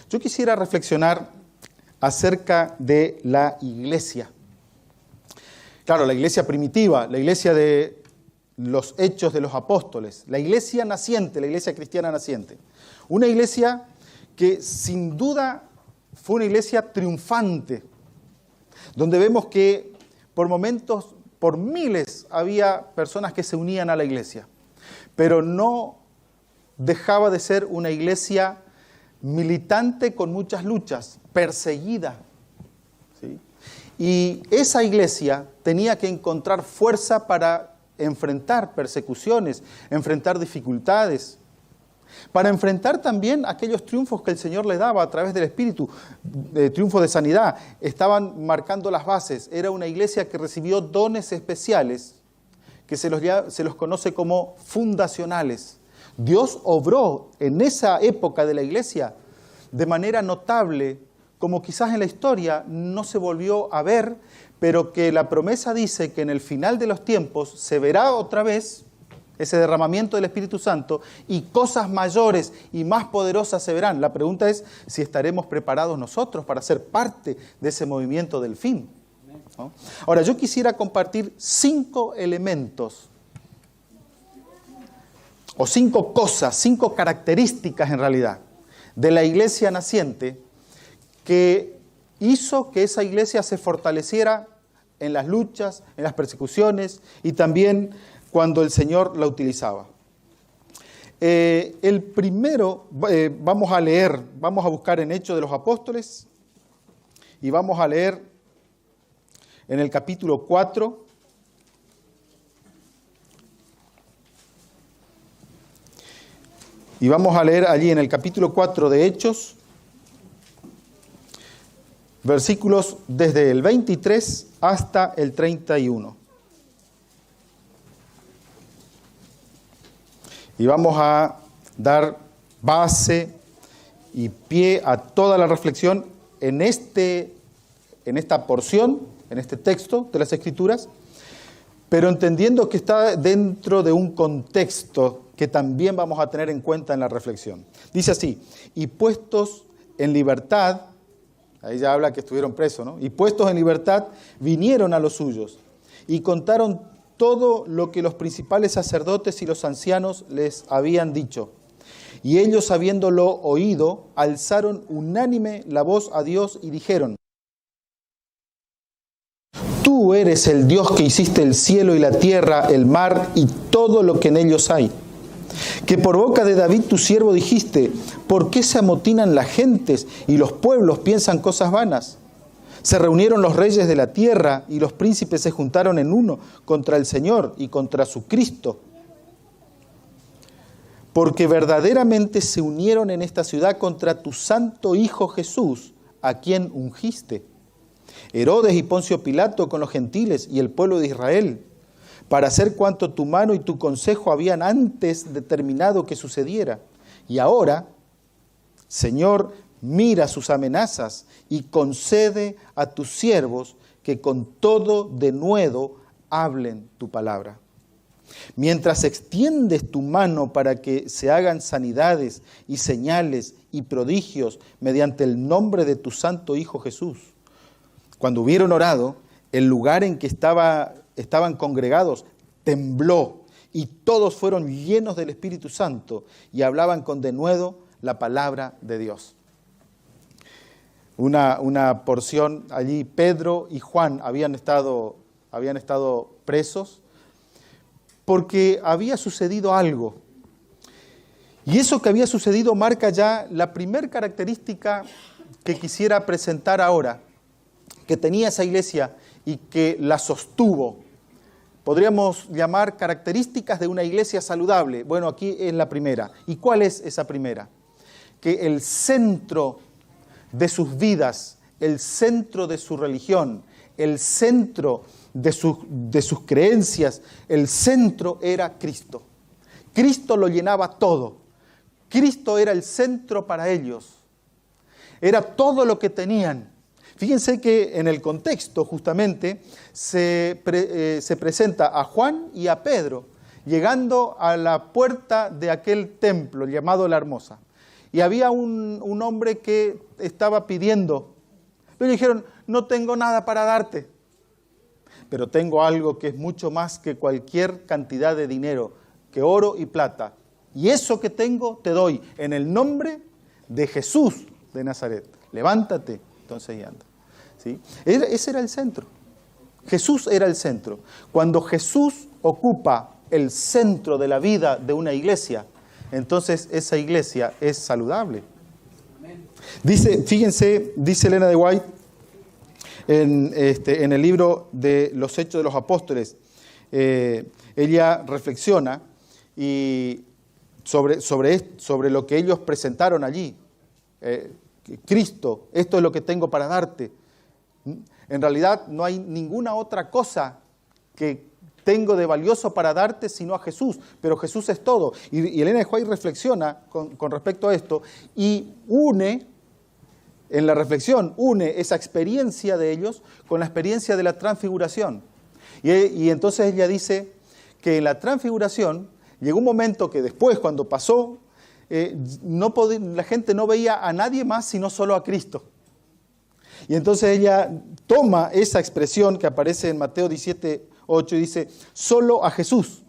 Yo quisiera reflexionar acerca de la iglesia. Claro, la iglesia primitiva, la iglesia de los hechos de los apóstoles, la iglesia naciente, la iglesia cristiana naciente. Una iglesia que sin duda fue una iglesia triunfante, donde vemos que por momentos, por miles, había personas que se unían a la iglesia, pero no dejaba de ser una iglesia militante con muchas luchas, perseguida, ¿sí? Y esa iglesia tenía que encontrar fuerza para enfrentar persecuciones, enfrentar dificultades, para enfrentar también aquellos triunfos que el Señor le daba a través del Espíritu, triunfos de sanidad. Estaban marcando las bases. Era una iglesia que recibió dones especiales, que se los conoce como fundacionales. Dios obró en esa época de la iglesia de manera notable, como quizás en la historia no se volvió a ver, pero que la promesa dice que en el final de los tiempos se verá otra vez ese derramamiento del Espíritu Santo y cosas mayores y más poderosas se verán. La pregunta es si estaremos preparados nosotros para ser parte de ese movimiento del fin, ¿no? Ahora, yo quisiera compartir 5 elementos o 5 cosas, 5 características en realidad de la iglesia naciente que hizo que esa iglesia se fortaleciera en las luchas, en las persecuciones y también cuando el Señor la utilizaba. El primero, vamos a buscar en Hechos de los Apóstoles y vamos a leer en el capítulo 4. Y vamos a leer allí en el capítulo 4 de Hechos, versículos desde el 23 hasta el 31. Y vamos a dar base y pie a toda la reflexión en esta porción, en este texto de las Escrituras, pero entendiendo que está dentro de un contexto que también vamos a tener en cuenta en la reflexión. Dice así: y puestos en libertad, ahí ya habla que estuvieron presos, ¿no? Y puestos en libertad vinieron a los suyos y contaron todo lo que los principales sacerdotes y los ancianos les habían dicho. Y ellos, habiéndolo oído, alzaron unánime la voz a Dios y dijeron: Tú eres el Dios que hiciste el cielo y la tierra, el mar y todo lo que en ellos hay. Que por boca de David tu siervo dijiste: ¿por qué se amotinan las gentes y los pueblos piensan cosas vanas? Se reunieron los reyes de la tierra y los príncipes se juntaron en uno contra el Señor y contra su Cristo. Porque verdaderamente se unieron en esta ciudad contra tu santo Hijo Jesús, a quien ungiste. Herodes y Poncio Pilato con los gentiles y el pueblo de Israel, para hacer cuanto tu mano y tu consejo habían antes determinado que sucediera. Y ahora, Señor, mira sus amenazas y concede a tus siervos que con todo denuedo hablen tu palabra. Mientras extiendes tu mano para que se hagan sanidades y señales y prodigios mediante el nombre de tu santo Hijo Jesús. Cuando hubieron orado, el lugar en que estaban congregados tembló y todos fueron llenos del Espíritu Santo y hablaban con denuedo la palabra de Dios. Una porción allí, Pedro y Juan habían estado presos porque había sucedido algo. Y eso que había sucedido marca ya la primera característica que quisiera presentar ahora, que tenía esa iglesia y que la sostuvo. Podríamos llamar características de una iglesia saludable. Bueno, aquí es la primera. ¿Y cuál es esa primera? Que el centro de sus vidas, el centro de su religión, el centro de sus creencias, el centro era Cristo. Cristo lo llenaba todo. Cristo era el centro para ellos. Era todo lo que tenían. Fíjense que en el contexto justamente se presenta a Juan y a Pedro llegando a la puerta de aquel templo llamado La Hermosa. y había un hombre que estaba pidiendo. Pero le dijeron, no tengo nada para darte, pero tengo algo que es mucho más que cualquier cantidad de dinero, que oro y plata. Y eso que tengo te doy en el nombre de Jesús de Nazaret. Levántate, entonces y anda. ¿Sí? Ese era el centro. Jesús era el centro. Cuando Jesús ocupa el centro de la vida de una iglesia, entonces esa iglesia es saludable. Fíjense, dice Elena de White en el libro de los Hechos de los Apóstoles, ella reflexiona y sobre lo que ellos presentaron allí. Cristo, esto es lo que tengo para darte. En realidad no hay ninguna otra cosa que tengo de valioso para darte sino a Jesús, pero Jesús es todo. Y Elena de White reflexiona con respecto a esto y en la reflexión, une esa experiencia de ellos con la experiencia de la transfiguración. Y entonces ella dice que en la transfiguración llegó un momento que después, cuando pasó, la gente no veía a nadie más sino solo a Cristo. Y entonces ella toma esa expresión que aparece en Mateo 17:8 y dice, solo a Jesús.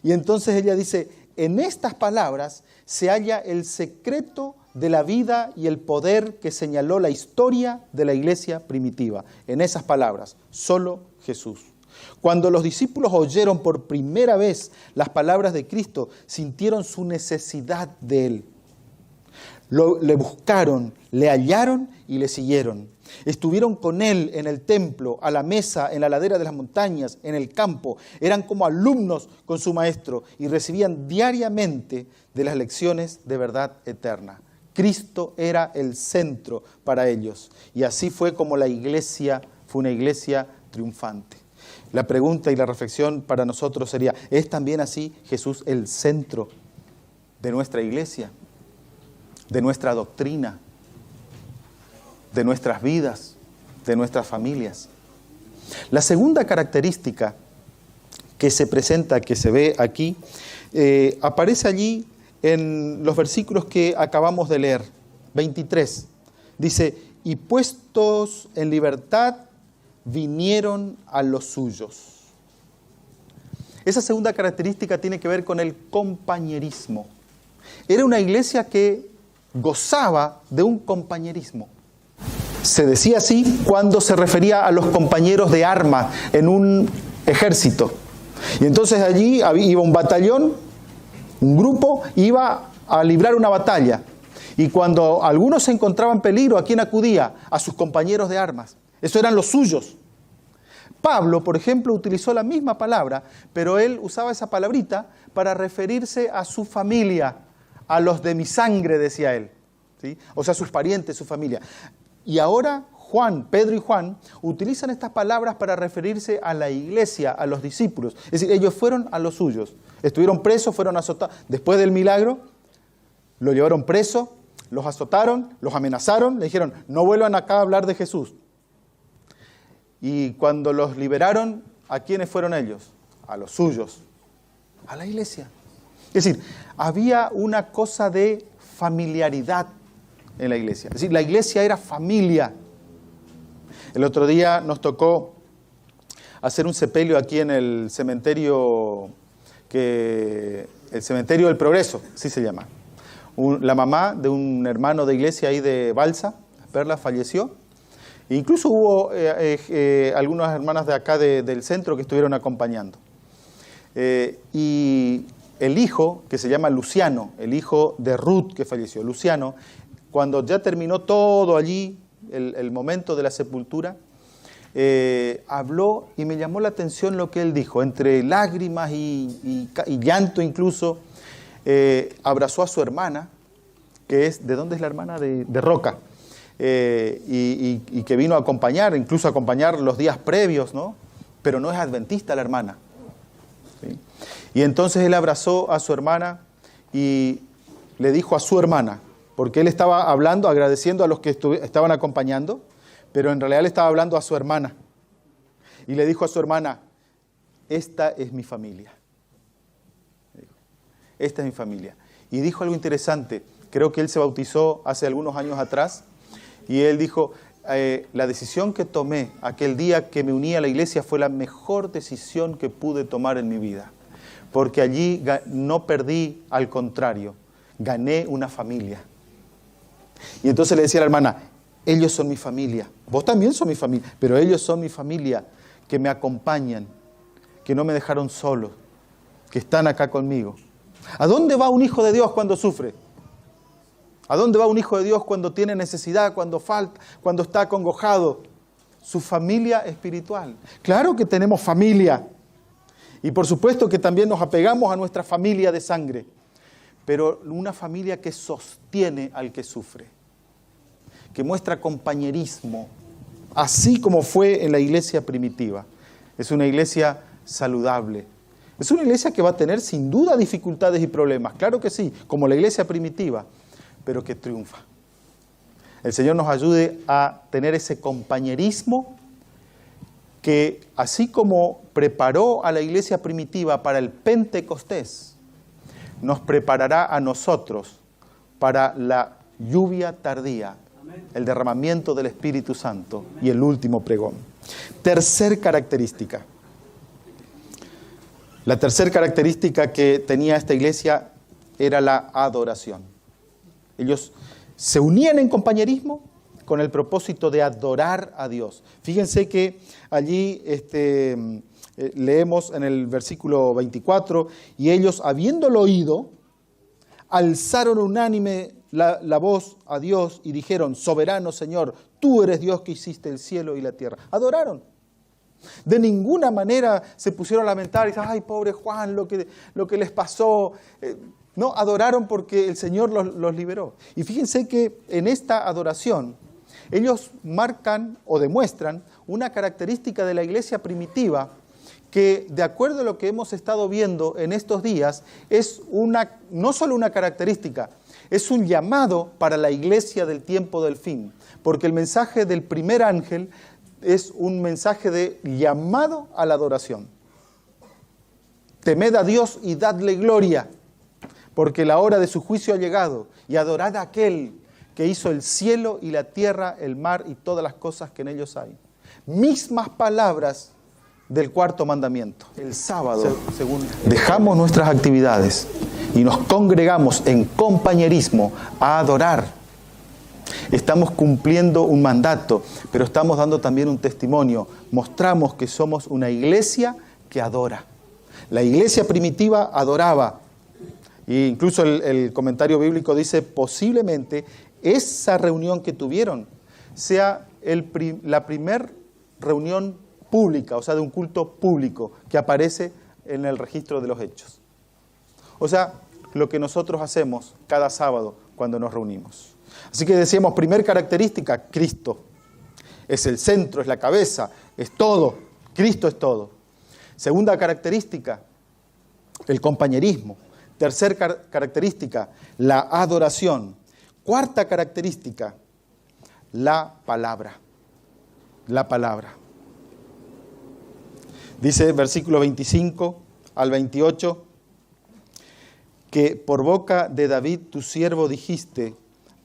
Y entonces ella dice, en estas palabras se halla el secreto de la vida y el poder que señaló la historia de la iglesia primitiva. En esas palabras, solo Jesús. Cuando los discípulos oyeron por primera vez las palabras de Cristo, sintieron su necesidad de Él. Le buscaron, le hallaron y le siguieron. Estuvieron con Él en el templo, a la mesa, en la ladera de las montañas, en el campo. Eran como alumnos con su maestro y recibían diariamente de las lecciones de verdad eterna. Cristo era el centro para ellos. Y así fue como la iglesia fue una iglesia triunfante. La pregunta y la reflexión para nosotros sería, ¿es también así Jesús el centro de nuestra iglesia, de nuestra doctrina, de nuestras vidas, de nuestras familias? La segunda característica que se presenta, que se ve aquí, aparece allí en los versículos que acabamos de leer, 23. Dice, y puestos en libertad, vinieron a los suyos. Esa segunda característica tiene que ver con el compañerismo. Era una iglesia que gozaba de un compañerismo. Se decía así cuando se refería a los compañeros de arma en un ejército. Y entonces allí iba un batallón, un grupo, iba a librar una batalla. Y cuando algunos se encontraban en peligro, ¿a quién acudía? A sus compañeros de armas. Eso eran los suyos. Pablo, por ejemplo, utilizó la misma palabra, pero él usaba esa palabrita para referirse a su familia, a los de mi sangre, decía él, ¿sí? O sea, sus parientes, su familia. Y ahora Pedro y Juan utilizan estas palabras para referirse a la iglesia, a los discípulos. Es decir, ellos fueron a los suyos. Estuvieron presos, fueron azotados. Después del milagro, lo llevaron preso, los azotaron, los amenazaron, le dijeron, no vuelvan acá a hablar de Jesús. Y cuando los liberaron, ¿a quiénes fueron ellos? A los suyos, a la iglesia. Es decir, había una cosa de familiaridad en la iglesia. Es decir, la iglesia era familia. El otro día nos tocó hacer un sepelio aquí en el cementerio, el cementerio del Progreso, así se llama. La mamá de un hermano de iglesia ahí de Balsa, Perla, falleció. Incluso hubo algunas hermanas de acá del centro que estuvieron acompañando. Y el hijo, que se llama Luciano, el hijo de Ruth que falleció, Luciano, cuando ya terminó todo allí, el momento de la sepultura, habló y me llamó la atención lo que él dijo, entre lágrimas y llanto incluso, abrazó a su hermana, que es, ¿de dónde es la hermana? De Roca. Y que vino a acompañar, incluso a acompañar los días previos, ¿no? Pero no es adventista la hermana, ¿sí? Y entonces él abrazó a su hermana y le dijo a su hermana, porque él estaba hablando, agradeciendo a los que estaban acompañando, pero en realidad le estaba hablando a su hermana. Y le dijo a su hermana, esta es mi familia. Esta es mi familia. y dijo algo interesante. Creo que él se bautizó hace algunos años atrás y él dijo, la decisión que tomé aquel día que me uní a la iglesia fue la mejor decisión que pude tomar en mi vida. Porque allí no perdí, al contrario, gané una familia. Y entonces le decía a la hermana, ellos son mi familia, vos también sos mi familia, pero ellos son mi familia, que me acompañan, que no me dejaron solo, que están acá conmigo. ¿A dónde va un hijo de Dios cuando sufre? ¿A dónde va un hijo de Dios cuando tiene necesidad, cuando falta, cuando está acongojado? Su familia espiritual. Claro que tenemos familia. Y por supuesto que también nos apegamos a nuestra familia de sangre. Pero una familia que sostiene al que sufre. Que muestra compañerismo. Así como fue en la iglesia primitiva. Es una iglesia saludable. Es una iglesia que va a tener sin duda dificultades y problemas. Claro que sí, como la iglesia primitiva. Pero que triunfa. El Señor nos ayude a tener ese compañerismo que, así como preparó a la iglesia primitiva para el Pentecostés, nos preparará a nosotros para la lluvia tardía, el derramamiento del Espíritu Santo y el último pregón. Tercer característica. La tercera característica que tenía esta iglesia era la adoración. Ellos se unían en compañerismo con el propósito de adorar a Dios. Fíjense que allí leemos en el versículo 24, y ellos, habiéndolo oído, alzaron unánime la voz a Dios y dijeron, soberano Señor, tú eres Dios que hiciste el cielo y la tierra. Adoraron. De ninguna manera se pusieron a lamentar y dijeron, ay, pobre Juan, lo que les pasó. No, adoraron porque el Señor los liberó. Y fíjense que en esta adoración ellos marcan o demuestran una característica de la iglesia primitiva que, de acuerdo a lo que hemos estado viendo en estos días, es no solo una característica, es un llamado para la iglesia del tiempo del fin. Porque el mensaje del primer ángel es un mensaje de llamado a la adoración. Temed a Dios y dadle gloria, porque la hora de su juicio ha llegado, y adorad a aquel que hizo el cielo y la tierra, el mar y todas las cosas que en ellos hay. Mismas palabras del cuarto mandamiento. El sábado, dejamos nuestras actividades y nos congregamos en compañerismo a adorar. Estamos cumpliendo un mandato, pero estamos dando también un testimonio. Mostramos que somos una iglesia que adora. La iglesia primitiva adoraba. E incluso el comentario bíblico dice, posiblemente esa reunión que tuvieron sea la primer reunión pública, o sea, de un culto público que aparece en el registro de los hechos. O sea, lo que nosotros hacemos cada sábado cuando nos reunimos. Así que decíamos, primer característica, Cristo. Es el centro, es la cabeza, es todo. Cristo es todo. Segunda característica, el compañerismo. Tercera característica, la adoración. Cuarta característica, la palabra. La palabra. Dice versículo 25 al 28, que por boca de David tu siervo dijiste,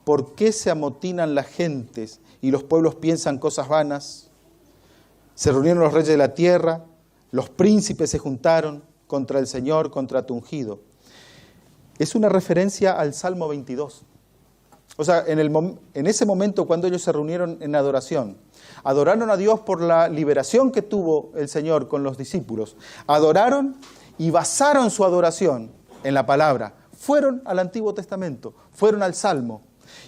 ¿por qué se amotinan las gentes y los pueblos piensan cosas vanas? Se reunieron los reyes de la tierra, los príncipes se juntaron contra el Señor, contra tu ungido. Es una referencia al Salmo 22. O sea, en ese momento cuando ellos se reunieron en adoración, adoraron a Dios por la liberación que tuvo el Señor con los discípulos. Adoraron y basaron su adoración en la palabra. Fueron al Antiguo Testamento, fueron al Salmo.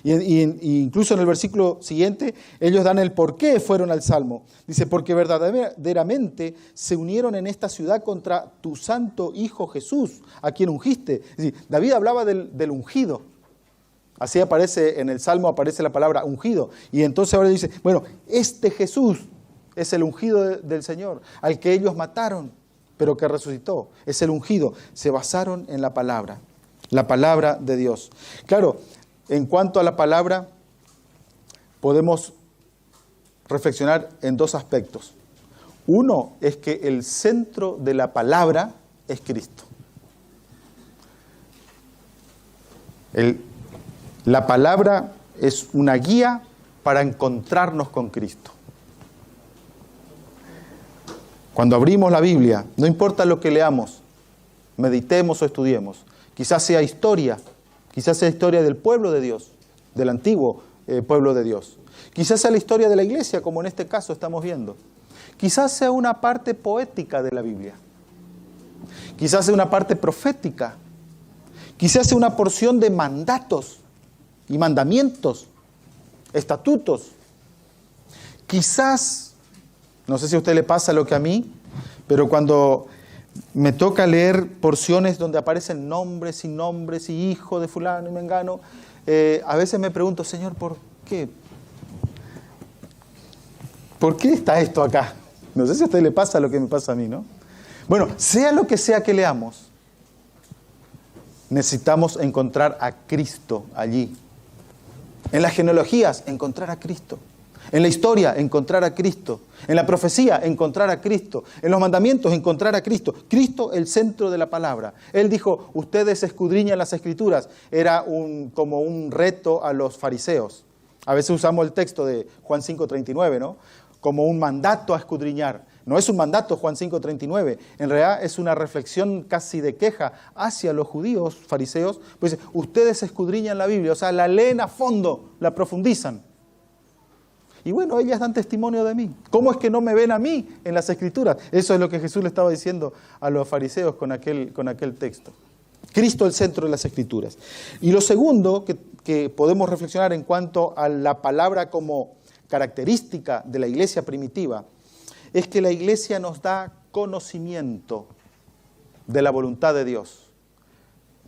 Y incluso en el versículo siguiente, ellos dan el por qué fueron al Salmo. Dice, porque verdaderamente se unieron en esta ciudad contra tu santo Hijo Jesús, a quien ungiste. Es decir, David hablaba del ungido. Así aparece en el Salmo, aparece la palabra ungido. Y entonces ahora dice, bueno, este Jesús es el ungido del Señor, al que ellos mataron, pero que resucitó. Es el ungido. Se basaron en la palabra de Dios. Claro, en cuanto a la palabra, podemos reflexionar en dos aspectos. Uno es que el centro de la palabra es Cristo. La palabra es una guía para encontrarnos con Cristo. Cuando abrimos la Biblia, no importa lo que leamos, meditemos o estudiemos, quizás sea historia del pueblo de Dios, del antiguo pueblo de Dios. Quizás sea la historia de la iglesia, como en este caso estamos viendo. Quizás sea una parte poética de la Biblia. Quizás sea una parte profética. Quizás sea una porción de mandatos y mandamientos, estatutos. Quizás, no sé si a usted le pasa lo que a mí, pero cuando me toca leer porciones donde aparecen nombres y hijo de fulano y mengano, a veces me pregunto, Señor, ¿por qué? ¿Por qué está esto acá? No sé si a usted le pasa lo que me pasa a mí, ¿no? Bueno, sea lo que sea que leamos, necesitamos encontrar a Cristo allí. En las genealogías, encontrar a Cristo. En la historia, encontrar a Cristo. En la profecía, encontrar a Cristo. En los mandamientos, encontrar a Cristo. Cristo, el centro de la palabra. Él dijo, ustedes escudriñan las Escrituras. Era como un reto a los fariseos. A veces usamos el texto de Juan 5:39, ¿no? Como un mandato a escudriñar. No es un mandato, Juan 5:39. En realidad es una reflexión casi de queja hacia los judíos, fariseos. Pues ustedes escudriñan la Biblia, o sea, la leen a fondo, la profundizan. Y bueno, ellas dan testimonio de mí. ¿Cómo es que no me ven a mí en las Escrituras? Eso es lo que Jesús le estaba diciendo a los fariseos con aquel texto. Cristo el centro de las Escrituras. Y lo segundo que podemos reflexionar en cuanto a la palabra como característica de la iglesia primitiva, es que la iglesia nos da conocimiento de la voluntad de Dios,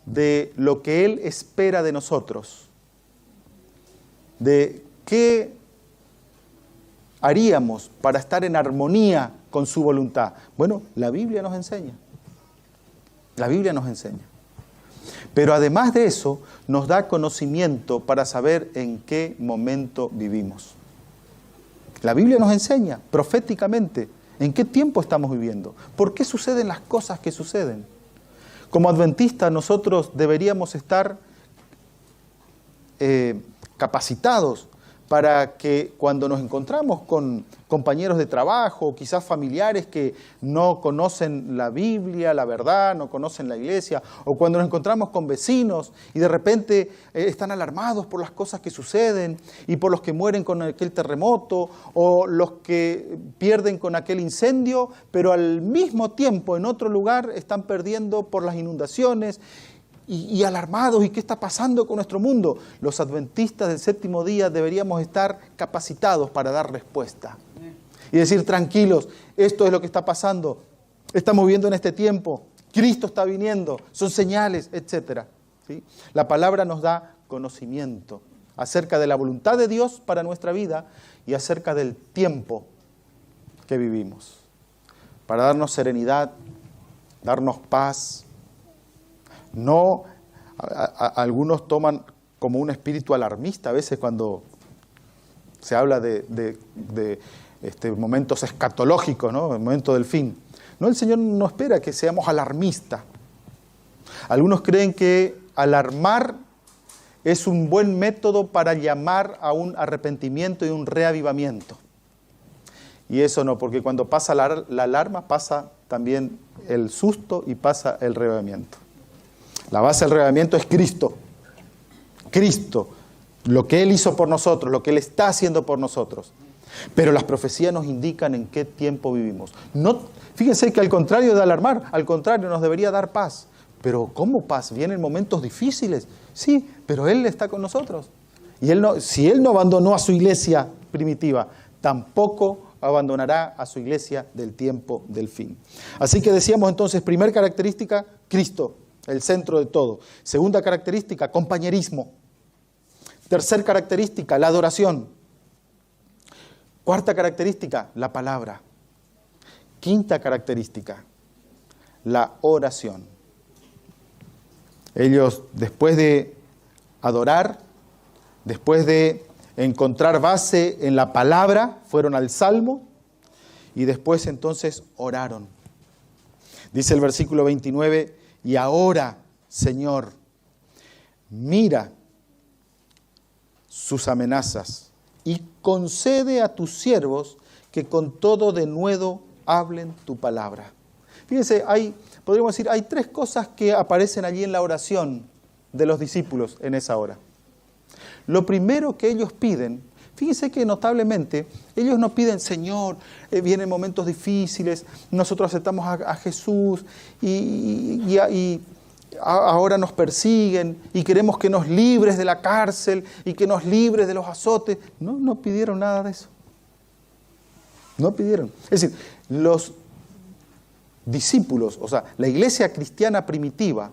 de lo que Él espera de nosotros, de qué haríamos para estar en armonía con su voluntad. Bueno, la Biblia nos enseña. La Biblia nos enseña. Pero además de eso, nos da conocimiento para saber en qué momento vivimos. La Biblia nos enseña proféticamente en qué tiempo estamos viviendo, por qué suceden las cosas que suceden. Como adventistas nosotros deberíamos estar capacitados para que cuando nos encontramos con compañeros de trabajo, quizás familiares que no conocen la Biblia, la verdad, no conocen la iglesia, o cuando nos encontramos con vecinos y de repente están alarmados por las cosas que suceden y por los que mueren con aquel terremoto o los que pierden con aquel incendio, pero al mismo tiempo en otro lugar están perdiendo por las inundaciones, y alarmados, ¿y qué está pasando con nuestro mundo? Los adventistas del séptimo día deberíamos estar capacitados para dar respuesta. Y decir, tranquilos, esto es lo que está pasando, estamos viviendo en este tiempo, Cristo está viniendo, son señales, etc. ¿Sí? La palabra nos da conocimiento acerca de la voluntad de Dios para nuestra vida y acerca del tiempo que vivimos, para darnos serenidad, darnos paz. No, algunos toman como un espíritu alarmista a veces cuando se habla de momentos escatológicos, ¿no? El momento del fin. No, el Señor no espera que seamos alarmistas. Algunos creen que alarmar es un buen método para llamar a un arrepentimiento y un reavivamiento. Y eso no, porque cuando pasa la alarma pasa también el susto y pasa el reavivamiento. La base del reavivamiento es Cristo. Cristo, lo que Él hizo por nosotros, lo que Él está haciendo por nosotros. Pero las profecías nos indican en qué tiempo vivimos. No, fíjense que al contrario de alarmar, al contrario nos debería dar paz. Pero ¿cómo paz? Vienen momentos difíciles. Sí, pero Él está con nosotros. Y si Él no abandonó a su iglesia primitiva, tampoco abandonará a su iglesia del tiempo del fin. Así que decíamos entonces, primera característica, Cristo. El centro de todo. Segunda característica, compañerismo. Tercera característica, la adoración. Cuarta característica, la palabra. Quinta característica, la oración. Ellos, después de adorar, después de encontrar base en la palabra, fueron al Salmo y después entonces oraron. Dice el versículo 29, y ahora, Señor, mira sus amenazas y concede a tus siervos que con todo denuedo hablen tu palabra. Fíjense, podríamos decir, hay 3 cosas que aparecen allí en la oración de los discípulos en esa hora. Lo primero que ellos piden, fíjense que notablemente, ellos no piden, Señor, vienen momentos difíciles, nosotros aceptamos a Jesús y ahora nos persiguen y queremos que nos libres de la cárcel y que nos libres de los azotes. No pidieron nada de eso. No pidieron. Es decir, los discípulos, o sea, la iglesia cristiana primitiva,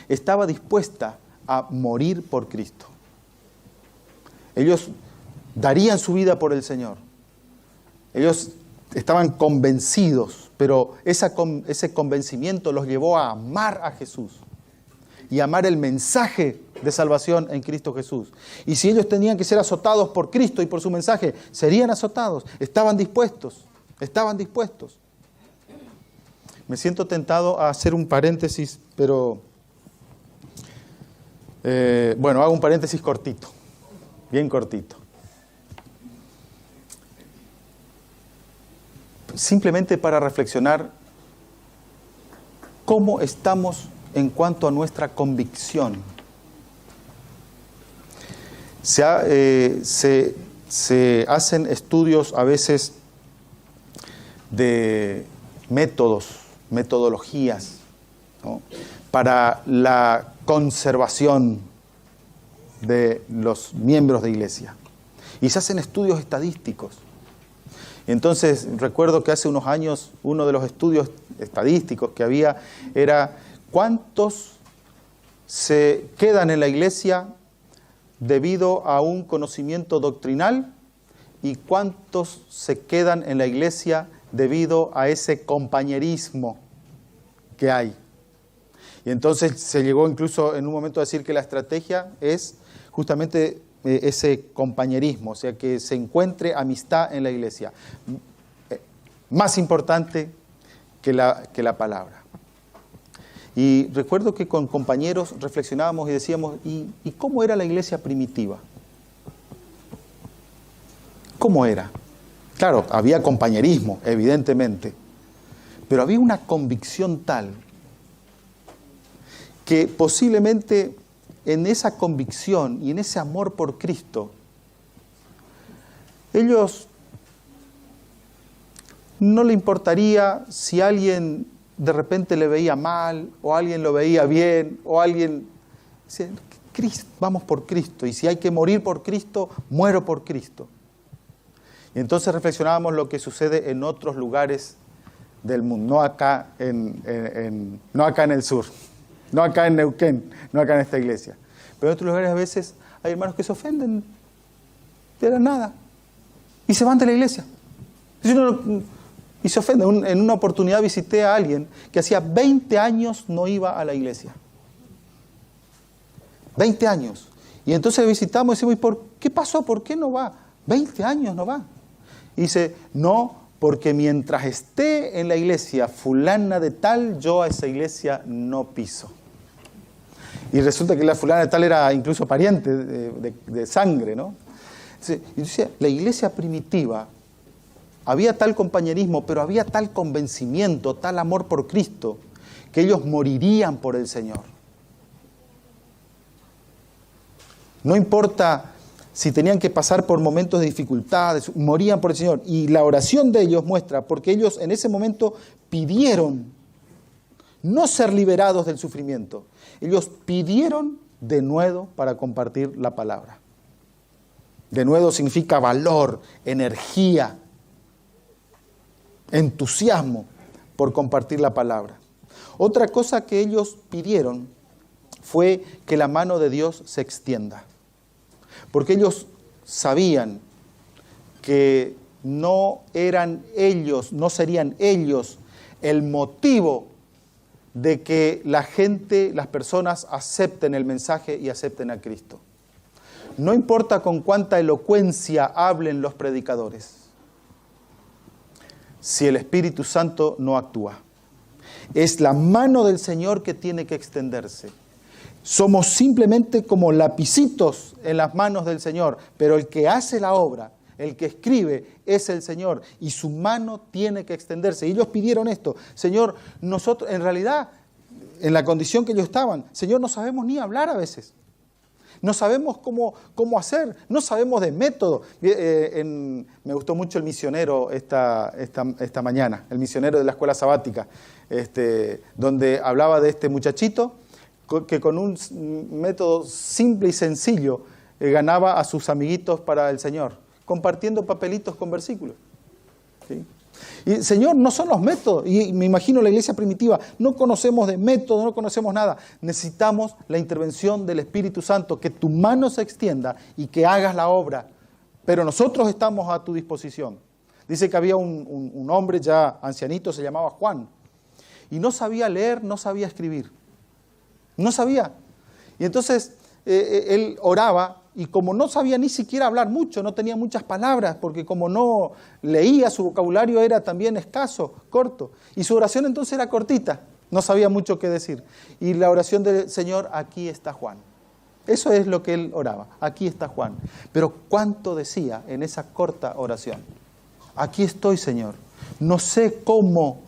estaba dispuesta a morir por Cristo. Ellos darían su vida por el Señor. Ellos estaban convencidos, pero ese convencimiento los llevó a amar a Jesús y amar el mensaje de salvación en Cristo Jesús. Y si ellos tenían que ser azotados por Cristo y por su mensaje, serían azotados. Estaban dispuestos. Me siento tentado a hacer un paréntesis, pero hago un paréntesis cortito, bien cortito. Simplemente para reflexionar cómo estamos en cuanto a nuestra convicción. Se hacen estudios a veces de metodologías, ¿no?, para la conservación de los miembros de iglesia. Y se hacen estudios estadísticos. Entonces, recuerdo que hace unos años uno de los estudios estadísticos que había era cuántos se quedan en la iglesia debido a un conocimiento doctrinal y cuántos se quedan en la iglesia debido a ese compañerismo que hay. Y entonces se llegó incluso en un momento a decir que la estrategia es justamente ese compañerismo, o sea, que se encuentre amistad en la iglesia. Más importante que la palabra. Y recuerdo que con compañeros reflexionábamos y decíamos, ¿y cómo era la iglesia primitiva? ¿Cómo era? Claro, había compañerismo, evidentemente, pero había una convicción tal que posiblemente en esa convicción y en ese amor por Cristo, ellos no le importaría si alguien de repente le veía mal, o alguien lo veía bien, o alguien decía, vamos por Cristo, y si hay que morir por Cristo, muero por Cristo. Y entonces reflexionábamos lo que sucede en otros lugares del mundo, no acá en el sur, no acá en Neuquén, no acá en esta iglesia. Pero en otros lugares a veces hay hermanos que se ofenden de la nada y se van de la iglesia. Y se ofenden. En una oportunidad visité a alguien que hacía 20 años no iba a la iglesia. 20 años. Y entonces visitamos y decimos, ¿y por qué pasó? ¿Por qué no va? 20 años no va. Y dice, no, porque mientras esté en la iglesia fulana de tal, yo a esa iglesia no piso. Y resulta que la fulana de tal era incluso pariente de sangre, ¿no? Y decía, la iglesia primitiva, había tal compañerismo, pero había tal convencimiento, tal amor por Cristo, que ellos morirían por el Señor. No importa si tenían que pasar por momentos de dificultades, morían por el Señor. Y la oración de ellos muestra, porque ellos en ese momento pidieron no ser liberados del sufrimiento. Ellos pidieron denuedo para compartir la palabra. Denuedo significa valor, energía, entusiasmo por compartir la palabra. Otra cosa que ellos pidieron fue que la mano de Dios se extienda. Porque ellos sabían que no eran ellos, no serían ellos el motivo de que la gente, las personas acepten el mensaje y acepten a Cristo. No importa con cuánta elocuencia hablen los predicadores, si el Espíritu Santo no actúa. Es la mano del Señor que tiene que extenderse. Somos simplemente como lapicitos en las manos del Señor, pero el que hace la obra, el que escribe, es el Señor, y su mano tiene que extenderse. Y ellos pidieron esto: Señor, nosotros, en realidad, en la condición que ellos estaban, Señor, no sabemos ni hablar a veces. No sabemos cómo hacer, no sabemos de método. Me gustó mucho el misionero esta mañana, el misionero de la escuela sabática, donde hablaba de este muchachito que con un método simple y sencillo ganaba a sus amiguitos para el Señor, compartiendo papelitos con versículos. ¿Sí? Y Señor, no son los métodos, y me imagino la iglesia primitiva, no conocemos de método, no conocemos nada. Necesitamos la intervención del Espíritu Santo, que tu mano se extienda y que hagas la obra, pero nosotros estamos a tu disposición. Dice que había un hombre ya ancianito, se llamaba Juan, y no sabía leer, no sabía escribir, no sabía. Y entonces él oraba, y como no sabía ni siquiera hablar mucho, no tenía muchas palabras, porque como no leía, su vocabulario era también escaso, corto. Y su oración entonces era cortita, no sabía mucho qué decir. Y la oración del Señor: aquí está Juan. Eso es lo que él oraba: aquí está Juan. Pero ¿cuánto decía en esa corta oración? Aquí estoy, Señor. No sé cómo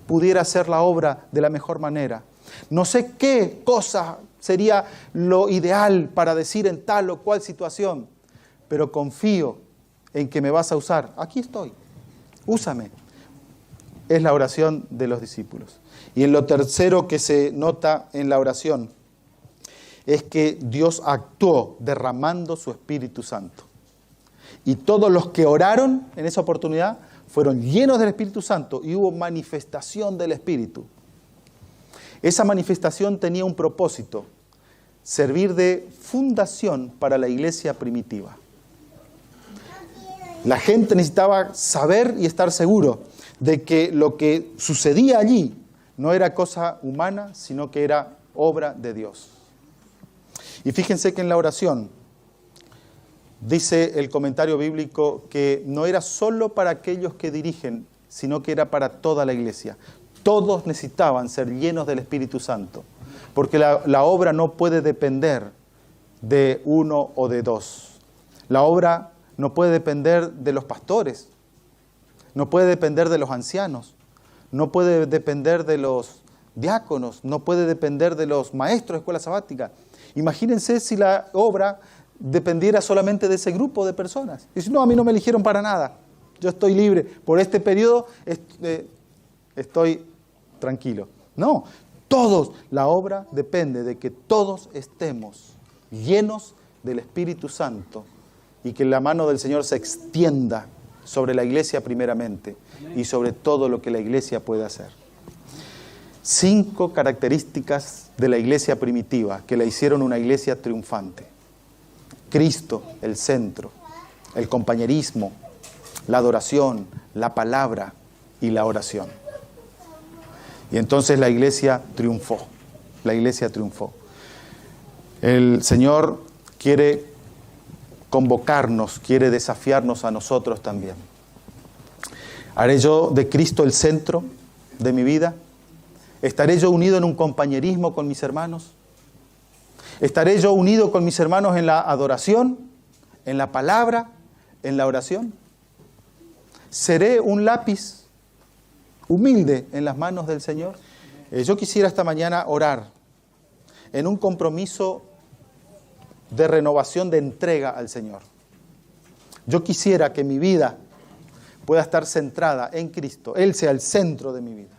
pudiera hacer la obra de la mejor manera. No sé qué cosa sería lo ideal para decir en tal o cual situación, pero confío en que me vas a usar. Aquí estoy, úsame. Es la oración de los discípulos. Y en lo tercero que se nota en la oración es que Dios actuó derramando su Espíritu Santo. Y todos los que oraron en esa oportunidad fueron llenos del Espíritu Santo y hubo manifestación del Espíritu. Esa manifestación tenía un propósito: servir de fundación para la iglesia primitiva. La gente necesitaba saber y estar seguro de que lo que sucedía allí no era cosa humana, sino que era obra de Dios. Y fíjense que en la oración dice el comentario bíblico que no era solo para aquellos que dirigen, sino que era para toda la iglesia. Todos necesitaban ser llenos del Espíritu Santo, porque la obra no puede depender de uno o de dos. La obra no puede depender de los pastores, no puede depender de los ancianos, no puede depender de los diáconos, no puede depender de los maestros de escuela sabática. Imagínense si la obra dependiera solamente de ese grupo de personas. Y si no, a mí no me eligieron para nada, yo estoy libre, por este periodo estoy tranquilo. No, todos, la obra depende de que todos estemos llenos del Espíritu Santo y que la mano del Señor se extienda sobre la iglesia primeramente y sobre todo lo que la iglesia puede hacer. 5 características de la iglesia primitiva que la hicieron una iglesia triunfante: Cristo, el centro, el compañerismo, la adoración, la palabra y la oración. Y entonces la iglesia triunfó, la iglesia triunfó. El Señor quiere convocarnos, quiere desafiarnos a nosotros también. ¿Haré yo de Cristo el centro de mi vida? ¿Estaré yo unido en un compañerismo con mis hermanos? ¿Estaré yo unido con mis hermanos en la adoración, en la palabra, en la oración? ¿Seré un lápiz humilde en las manos del Señor? Yo quisiera esta mañana orar en un compromiso de renovación, de entrega al Señor. Yo quisiera que mi vida pueda estar centrada en Cristo, Él sea el centro de mi vida.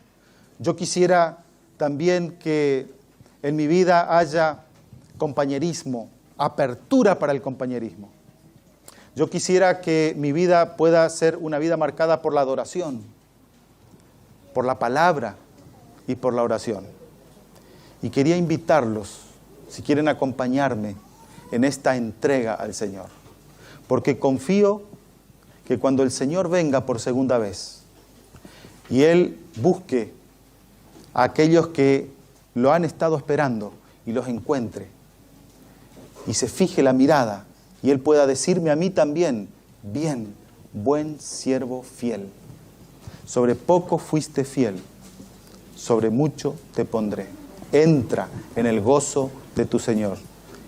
Yo quisiera también que en mi vida haya compañerismo, apertura para el compañerismo. Yo quisiera que mi vida pueda ser una vida marcada por la adoración, por la palabra y por la oración. Y quería invitarlos, si quieren acompañarme en esta entrega al Señor, porque confío que cuando el Señor venga por segunda vez y Él busque a aquellos que lo han estado esperando y los encuentre y se fije la mirada y Él pueda decirme a mí también: bien, buen siervo fiel, sobre poco fuiste fiel, sobre mucho te pondré. Entra en el gozo de tu Señor.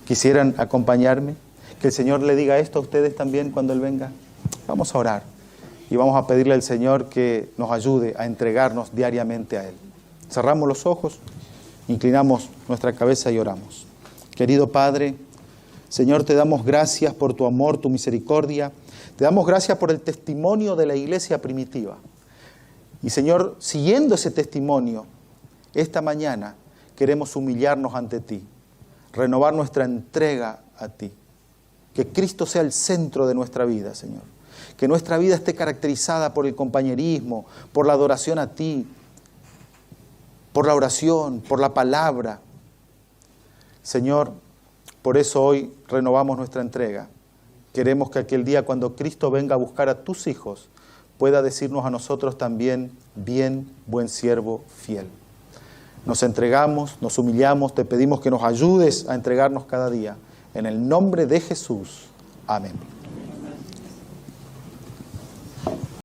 ¿Quisieran acompañarme? Que el Señor le diga esto a ustedes también cuando Él venga. Vamos a orar y vamos a pedirle al Señor que nos ayude a entregarnos diariamente a Él. Cerramos los ojos, inclinamos nuestra cabeza y oramos. Querido Padre, Señor, te damos gracias por tu amor, tu misericordia. Te damos gracias por el testimonio de la iglesia primitiva. Y Señor, siguiendo ese testimonio, esta mañana queremos humillarnos ante ti, renovar nuestra entrega a ti. Que Cristo sea el centro de nuestra vida, Señor. Que nuestra vida esté caracterizada por el compañerismo, por la adoración a ti, por la oración, por la palabra. Señor, por eso hoy renovamos nuestra entrega. Queremos que aquel día cuando Cristo venga a buscar a tus hijos, pueda decirnos a nosotros también, bien, buen siervo, fiel. Nos entregamos, nos humillamos, te pedimos que nos ayudes a entregarnos cada día. En el nombre de Jesús. Amén.